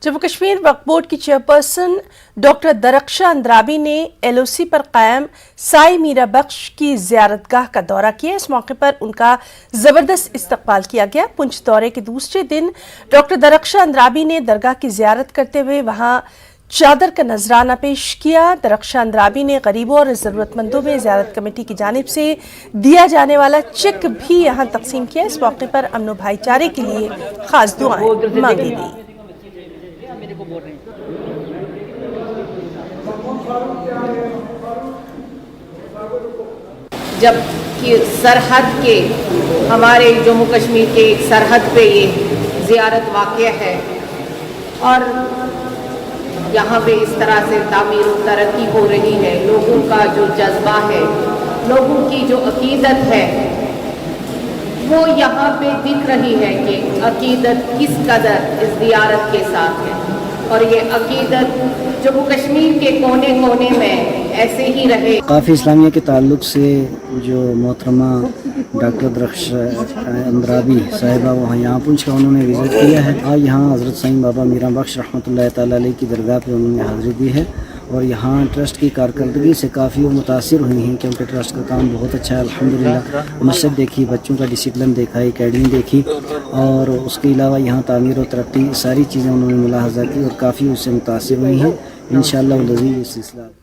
जम्मू कश्मीर वक्फ board की chairperson doctor Darakhshan Andrabi ने LOC पर कायम साई मीरा बख्श की ज़ियारतगाह का दौरा किया। इस मौके पर उनका ज़बरदस्त इस्तकबाल किया गया। पुंछ दौरे के दूसरे दिन डॉक्टर दरख्शां अंद्राबी ने दरगाह की ज़ियारत करते हुए वहां चादर का नजराना पेश किया। दरख्शां अंद्राबी ने गरीबों और ज़रूरतमंदों में ज़ियारत कमेटी की जानिब से दिया जाने वाला चेक भी यहाँ तकसीम किया। इस मौके पर अमन व भाईचारे के लिए खास दुआएं मांगी गई। जब कि सरहद के हमारे जम्मू कश्मीर के एक सरहद पे ये ज़ियारत वाक़या है और यहाँ पे इस तरह से तामीर और तरक्की हो रही है, लोगों का जो जज्बा है, लोगों की जो अकीदत है वो यहाँ पे दिख रही है कि अकीदत किस कदर इस ज़ियारत के साथ है और ये अकीदत जम्मू कश्मीर के कोने कोने में ऐसे ही रहे। काफ़ी इस्लामिया के ताल्लुक़ से जो मोहतरमा डॉक्टर दरख्शां अंद्राबी साहिबा वहाँ यहाँ पुंछ का उन्होंने विज़िट किया है। आज यहाँ हज़रत साईं बाबा मीरा बख्श रहमतुल्लाह ताला अलैह की दरगाह पे उन्होंने हाज़िरी दी है और यहाँ ट्रस्ट की कारकर्दगी से काफ़ी मुतासिर हुई हैं क्योंकि ट्रस्ट का काम बहुत अच्छा है अल्हम्दुलिल्लाह। मस्जिद देखी, बच्चों का डिसिप्लिन देखा, एकेडमी देखी और उसके अलावा यहाँ तामीर और तरक्की सारी चीज़ें उन्होंने मुलाहज़ा की और काफ़ी उससे मुतासिर हुई हैं। इंशाअल्लाह इस सिलसिला